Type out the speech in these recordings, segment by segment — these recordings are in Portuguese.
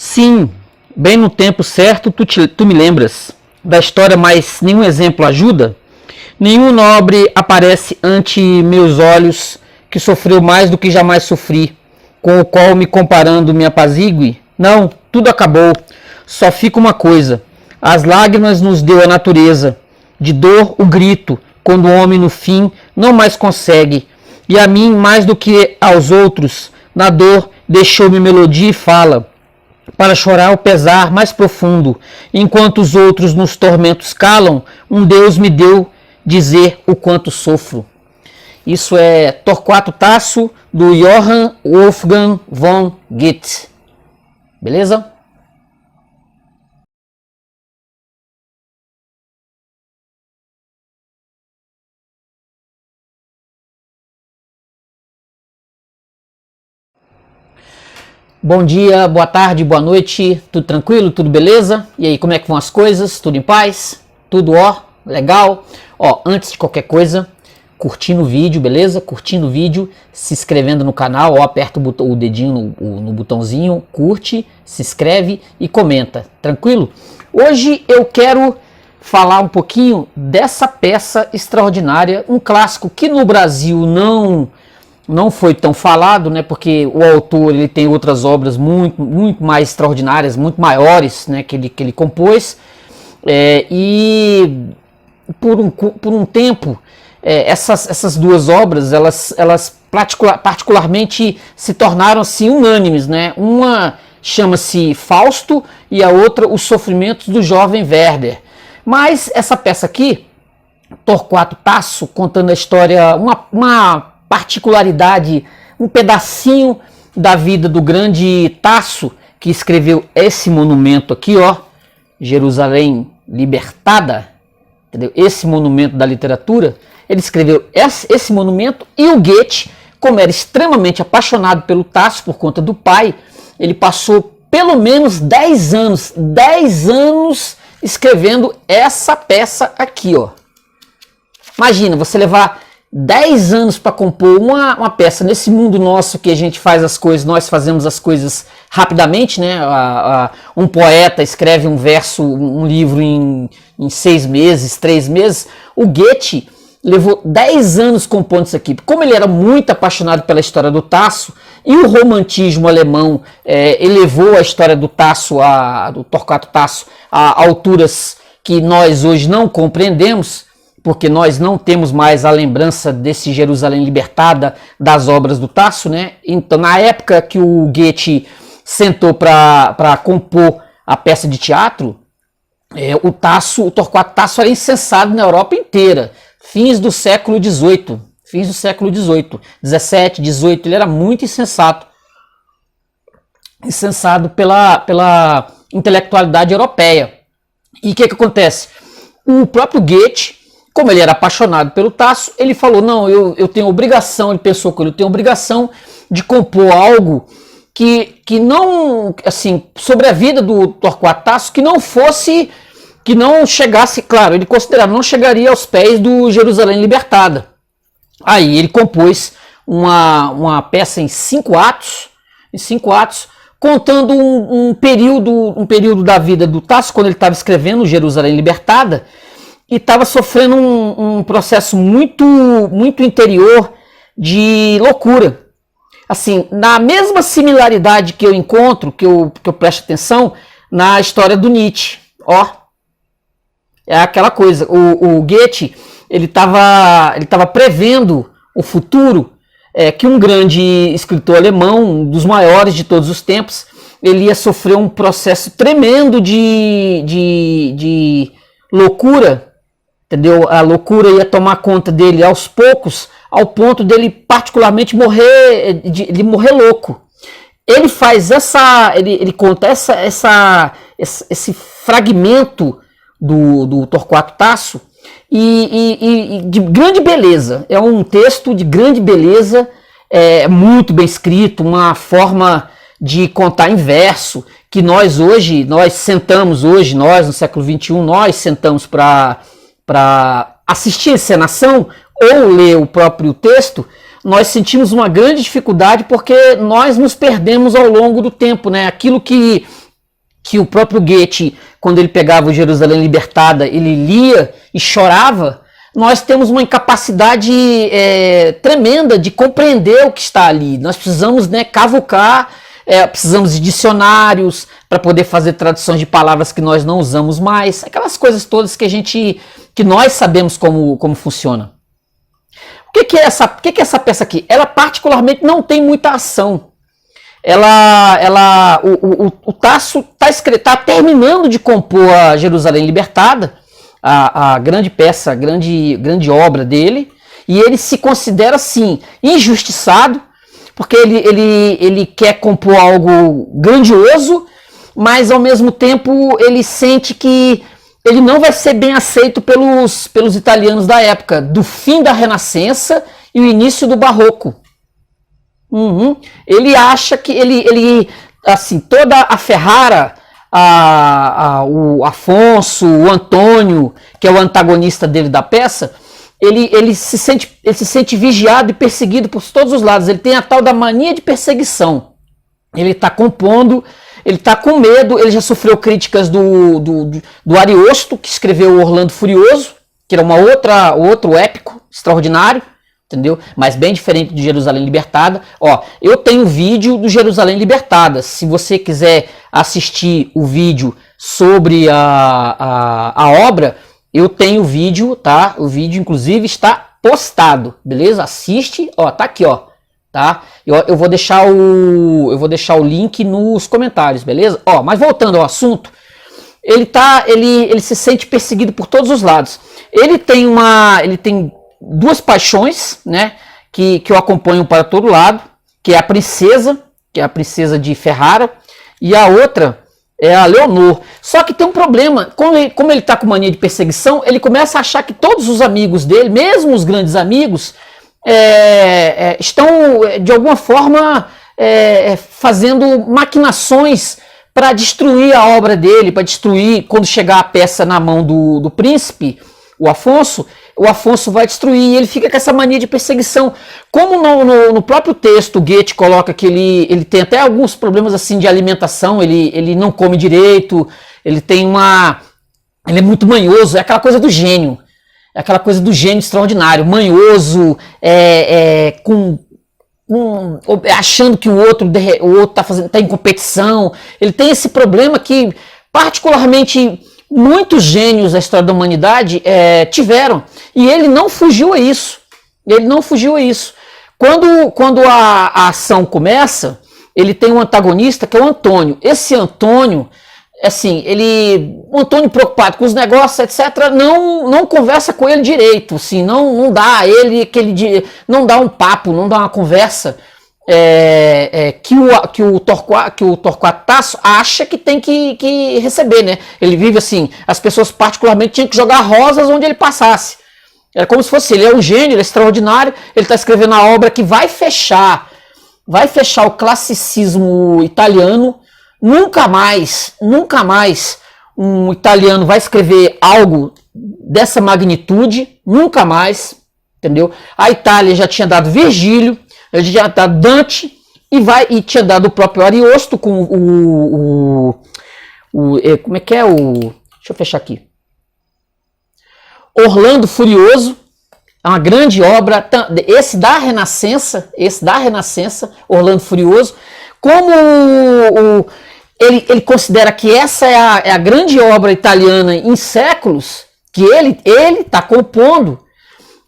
Sim, bem no tempo certo tu me lembras da história, mas nenhum exemplo ajuda? Nenhum nobre aparece ante meus olhos que sofreu mais do que jamais sofri, com o qual me comparando me apazigue? Não, tudo acabou. Só fica uma coisa: as lágrimas nos deu a natureza, de dor o grito, quando o homem no fim não mais consegue, e a mim mais do que aos outros, na dor deixou-me melodia e fala, para chorar o pesar mais profundo, enquanto os outros nos tormentos calam, um Deus me deu dizer o quanto sofro. Isso é Torquato Tasso, do Johann Wolfgang von Goethe. Beleza? Bom dia, boa tarde, boa noite, tudo tranquilo, tudo beleza? E aí, como é que vão as coisas? Tudo em paz? Tudo legal? Antes de qualquer coisa, curtindo o vídeo, beleza? Curtindo o vídeo, se inscrevendo no canal, aperta o dedinho no botãozinho, curte, se inscreve e comenta, tranquilo? Hoje eu quero falar um pouquinho dessa peça extraordinária, um clássico que no Brasil não foi tão falado, né, porque o autor ele tem outras obras muito mais extraordinárias, muito maiores, né, que ele compôs, e por um tempo essas duas obras elas particularmente se tornaram assim unânimes, né? Uma chama-se Fausto e a outra Os Sofrimentos do Jovem Werther. Mas essa peça aqui, Torquato Tasso, contando a história, uma particularidade, um pedacinho da vida do grande Tasso, que escreveu esse monumento aqui, Jerusalém Libertada, entendeu? Esse monumento da literatura, ele escreveu esse monumento, e o Goethe, como era extremamente apaixonado pelo Tasso por conta do pai, ele passou pelo menos 10 anos escrevendo essa peça aqui, Imagina, você levar 10 anos para compor uma peça nesse mundo nosso que a gente faz as coisas, nós fazemos as coisas rapidamente, né? Um poeta escreve um verso, um livro em 6 meses, 3 meses. O Goethe levou 10 anos compondo isso aqui. Como ele era muito apaixonado pela história do Tasso, e o romantismo alemão elevou a história do Tasso, do Torquato Tasso, a alturas que nós hoje não compreendemos, porque nós não temos mais a lembrança desse Jerusalém Libertada das obras do Tasso, né? Então, na época que o Goethe sentou para compor a peça de teatro, o Torquato Tasso era incensado na Europa inteira, fins do século XVIII, 17, 18, ele era muito insensado pela intelectualidade europeia. E o que acontece? O próprio Goethe, como ele era apaixonado pelo Tasso, ele falou, não, eu tenho obrigação, ele pensou que eu tenho obrigação de compor algo que não, assim, sobre a vida do Torquato Tasso, que não chegasse, claro, ele considerava, não chegaria aos pés do Jerusalém Libertada. Aí ele compôs uma peça em 5 atos, contando um período da vida do Tasso, quando ele estava escrevendo Jerusalém Libertada, e estava sofrendo um processo muito interior de loucura. Assim, na mesma similaridade que eu encontro, que eu presto atenção, na história do Nietzsche. É aquela coisa, o Goethe, ele estava prevendo o futuro, que um grande escritor alemão, um dos maiores de todos os tempos, ele ia sofrer um processo tremendo de loucura, entendeu? A loucura ia tomar conta dele aos poucos, ao ponto dele particularmente morrer louco. Ele faz ele conta esse fragmento do Torquato Tasso e de grande beleza. É um texto de grande beleza, muito bem escrito, uma forma de contar em verso, que nós sentamos hoje, nós no século XXI, nós sentamos para assistir a encenação ou ler o próprio texto, nós sentimos uma grande dificuldade porque nós nos perdemos ao longo do tempo, né? Aquilo que que o próprio Goethe, quando ele pegava o Jerusalém Libertada, ele lia e chorava, nós temos uma incapacidade tremenda de compreender o que está ali. Nós precisamos, né, cavucar, precisamos de dicionários para poder fazer traduções de palavras que nós não usamos mais, aquelas coisas todas que nós sabemos como funciona. O que é essa peça aqui? Ela particularmente não tem muita ação. O Tasso está terminando de compor a Jerusalém Libertada, a grande peça, a grande obra dele, e ele se considera, assim, injustiçado, porque ele quer compor algo grandioso, mas ao mesmo tempo ele sente que ele não vai ser bem aceito pelos italianos da época, do fim da Renascença e o início do Barroco. Ele acha que ele assim, toda a Ferrara, o Afonso, o Antônio, que é o antagonista dele da peça, ele se sente vigiado e perseguido por todos os lados. Ele tem a tal da mania de perseguição. Ele está compondo, ele está com medo, ele já sofreu críticas do Ariosto, que escreveu o Orlando Furioso, que era outro épico extraordinário, entendeu? Mas bem diferente de Jerusalém Libertada. Ó, eu tenho vídeo do Jerusalém Libertada. Se você quiser assistir o vídeo sobre a obra, eu tenho vídeo, tá? O vídeo, inclusive, está postado, beleza? Assiste, ó, tá aqui, ó, tá? Eu vou deixar o link nos comentários, beleza? Ó, mas voltando ao assunto, ele se sente perseguido por todos os lados. Ele tem duas paixões, né, que o acompanham para todo lado, que é a princesa de Ferrara, e a outra é a Leonor. Só que tem um problema, como ele está com mania de perseguição, ele começa a achar que todos os amigos dele, mesmo os grandes amigos, estão, de alguma forma, fazendo maquinações para destruir a obra dele, para destruir, quando chegar a peça na mão do príncipe, o Afonso vai destruir, e ele fica com essa mania de perseguição. Como no próprio texto o Goethe coloca que ele tem até alguns problemas assim de alimentação, ele não come direito, ele é muito manhoso, é aquela coisa do gênio. É aquela coisa do gênio extraordinário, manhoso, achando que o outro tá em competição. Ele tem esse problema que, particularmente, muitos gênios da história da humanidade tiveram, e ele não fugiu a isso. Quando a ação começa, ele tem um antagonista que é o Antônio. Esse Antônio, assim, o Antônio preocupado com os negócios, etc., não conversa com ele direito, assim, não dá a ele não dá um papo, não dá uma conversa que o Torquato Tasso acha que tem que receber, né? Ele vive assim, as pessoas particularmente tinham que jogar rosas onde ele passasse. Era como se fosse, ele é um gênio, ele é extraordinário, ele está escrevendo a obra que vai fechar o classicismo italiano. Nunca mais um italiano vai escrever algo dessa magnitude, nunca mais, entendeu? A Itália já tinha dado Virgílio, já tinha dado Dante, e tinha dado o próprio Ariosto com como é que é deixa eu fechar aqui. Orlando Furioso, é uma grande obra, esse da Renascença, Orlando Furioso, como ele considera que essa é a grande obra italiana em séculos, que ele está compondo,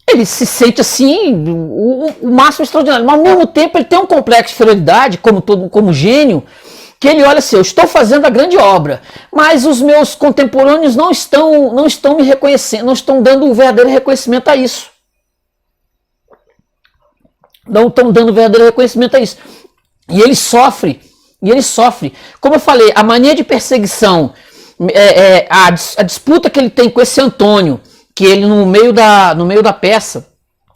ele se sente assim, o máximo extraordinário, mas ao mesmo tempo ele tem um complexo de inferioridade, como gênio, que ele olha assim, eu estou fazendo a grande obra, mas os meus contemporâneos não estão me reconhecendo, não estão dando o verdadeiro reconhecimento a isso. Não estão dando verdadeiro reconhecimento a isso. E ele sofre. Como eu falei, a mania de perseguição, a disputa que ele tem com esse Antônio, que ele no meio da peça,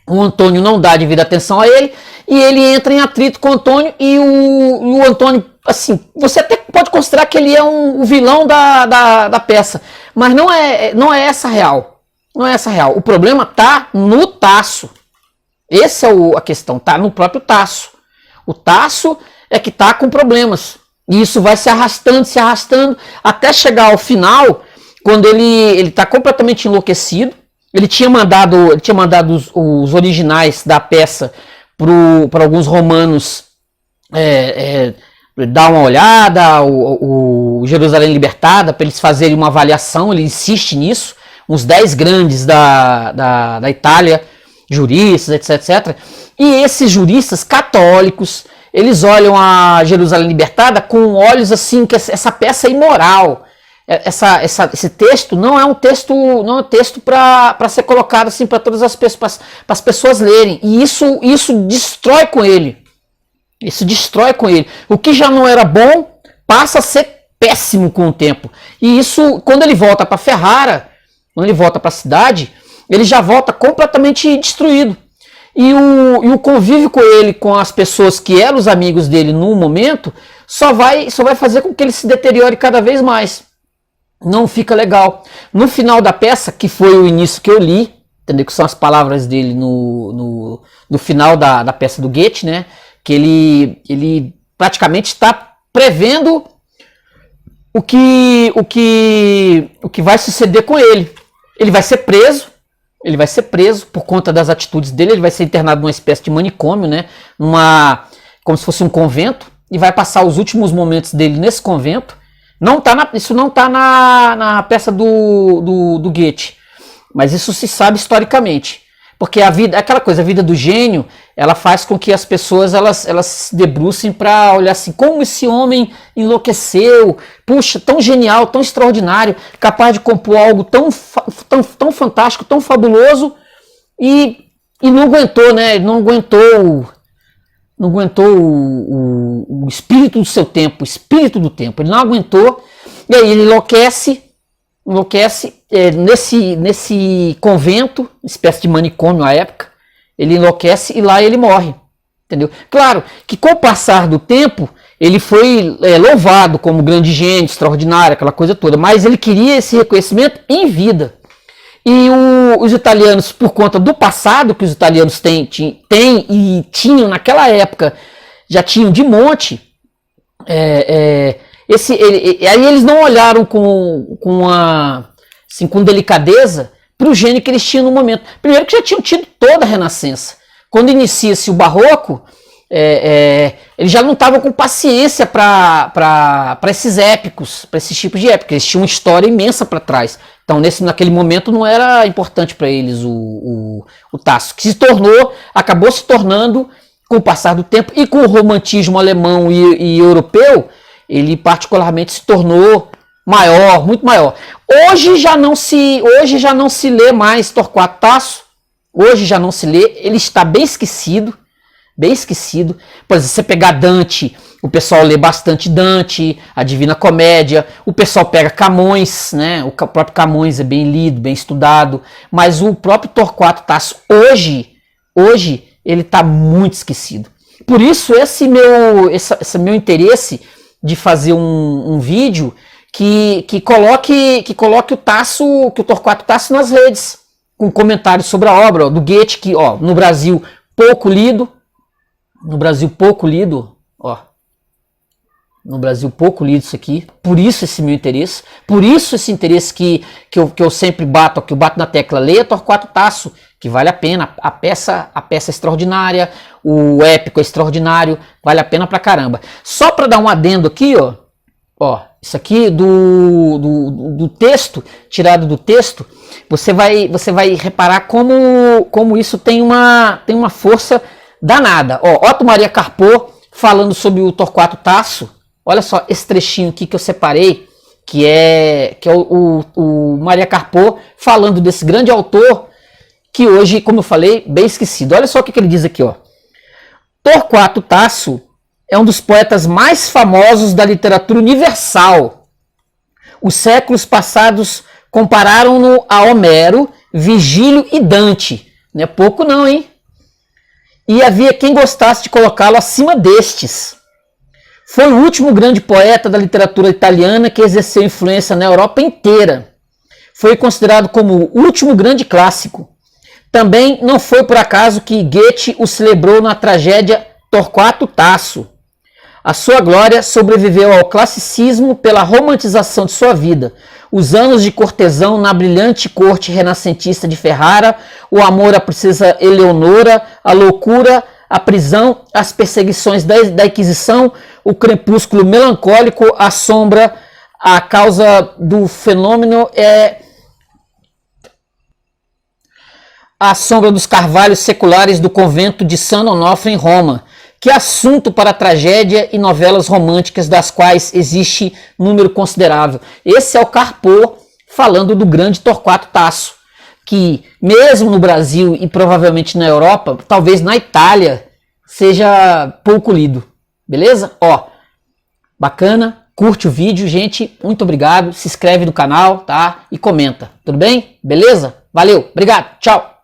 o Antônio não dá devida atenção a ele, e ele entra em atrito com o Antônio, e o Antônio, assim, você até pode considerar que ele é o vilão da peça, mas não é essa real. Não é essa real. O problema está no Tasso. Essa é a questão, está no próprio Tasso. O Tasso é que está com problemas. E isso vai se arrastando, até chegar ao final, quando ele está completamente enlouquecido. Ele tinha mandado os originais da peça para alguns romanos dar uma olhada, o Jerusalém Libertada, para eles fazerem uma avaliação. Ele insiste nisso. Uns 10 grandes da Itália, juristas, etc. E esses juristas católicos, eles olham a Jerusalém Libertada com olhos assim, que essa peça é imoral. Esse texto não é um texto para ser colocado assim para todas as pessoas, para as pessoas lerem. E isso destrói com ele. Isso destrói com ele. O que já não era bom passa a ser péssimo com o tempo. E isso, quando ele volta para Ferrara, quando ele volta para a cidade, ele já volta completamente destruído. E o convívio com ele, com as pessoas que eram os amigos dele no momento, só vai fazer com que ele se deteriore cada vez mais. Não fica legal. No final da peça, que foi o início que eu li, entendeu? Que são as palavras dele no final da peça do Goethe, né? Que ele praticamente está prevendo o que vai suceder com ele. Ele vai ser preso por conta das atitudes dele, ele vai ser internado numa espécie de manicômio, né? Como se fosse um convento, e vai passar os últimos momentos dele nesse convento. Isso não está na peça do Goethe, mas isso se sabe historicamente. Porque a vida do gênio, ela faz com que as pessoas elas se debrucem para olhar assim, como esse homem enlouqueceu, puxa, tão genial, tão extraordinário, capaz de compor algo tão fantástico, tão fabuloso, e não aguentou, né? Não aguentou o espírito do seu tempo, o espírito do tempo. Ele não aguentou, e aí ele enlouquece nesse convento, espécie de manicômio à época. Ele enlouquece e lá ele morre, entendeu? Claro que com o passar do tempo ele foi louvado como grande gênio, extraordinário, aquela coisa toda, mas ele queria esse reconhecimento em vida. E os italianos, por conta do passado que os italianos têm e tinham naquela época, já tinham de monte, aí eles não olharam com delicadeza para o gênio que eles tinham no momento. Primeiro que já tinham tido toda a Renascença. Quando inicia-se o Barroco, eles já não estavam com paciência para esses épicos, para esses tipos de épicos. Eles tinham uma história imensa para trás. Então, naquele momento, não era importante para eles o Tasso, que acabou se tornando, com o passar do tempo e com o romantismo alemão e europeu, ele particularmente se tornou maior, muito maior. Hoje já não se lê mais Torquato Tasso. Hoje já não se lê. Ele está bem esquecido. Bem esquecido. Por exemplo, se você pegar Dante, o pessoal lê bastante Dante, a Divina Comédia. O pessoal pega Camões, né? O próprio Camões é bem lido, bem estudado. Mas o próprio Torquato Tasso, hoje ele está muito esquecido. Por isso, esse meu interesse de fazer um vídeo que coloque o Torquato Tasso nas redes, com comentários sobre a obra do Goethe, que no Brasil pouco lido. No Brasil pouco lido isso aqui. Por isso esse meu interesse. Por isso esse interesse que eu sempre bato na tecla. Leia Torquato Tasso, que vale a pena. A peça é extraordinária. O épico é extraordinário. Vale a pena pra caramba. Só para dar um adendo aqui, isso aqui do texto, tirado do texto, você vai reparar como isso tem uma força danada. Otto Maria Carpo falando sobre o Torquato Tasso. Olha só esse trechinho aqui que eu separei, que é o Maria Carpo falando desse grande autor que hoje, como eu falei, bem esquecido. Olha só o que ele diz aqui. Torquato Tasso é um dos poetas mais famosos da literatura universal. Os séculos passados compararam-no a Homero, Virgílio e Dante. Não é pouco não, hein? E havia quem gostasse de colocá-lo acima destes. Foi o último grande poeta da literatura italiana que exerceu influência na Europa inteira. Foi considerado como o último grande clássico. Também não foi por acaso que Goethe o celebrou na tragédia Torquato Tasso. A sua glória sobreviveu ao classicismo pela romantização de sua vida. Os anos de cortesão na brilhante corte renascentista de Ferrara, o amor à princesa Eleonora, a loucura, a prisão, as perseguições da Inquisição, o crepúsculo melancólico, a sombra, a causa do fenômeno é a sombra dos carvalhos seculares do convento de San Onofre em Roma. Que assunto para tragédia e novelas românticas das quais existe número considerável. Esse é o Carpo falando do grande Torquato Tasso, que mesmo no Brasil e provavelmente na Europa, talvez na Itália, seja pouco lido. Beleza? Ó, bacana, curte o vídeo, gente, muito obrigado, se inscreve no canal, tá? E comenta, tudo bem? Beleza? Valeu, obrigado, tchau!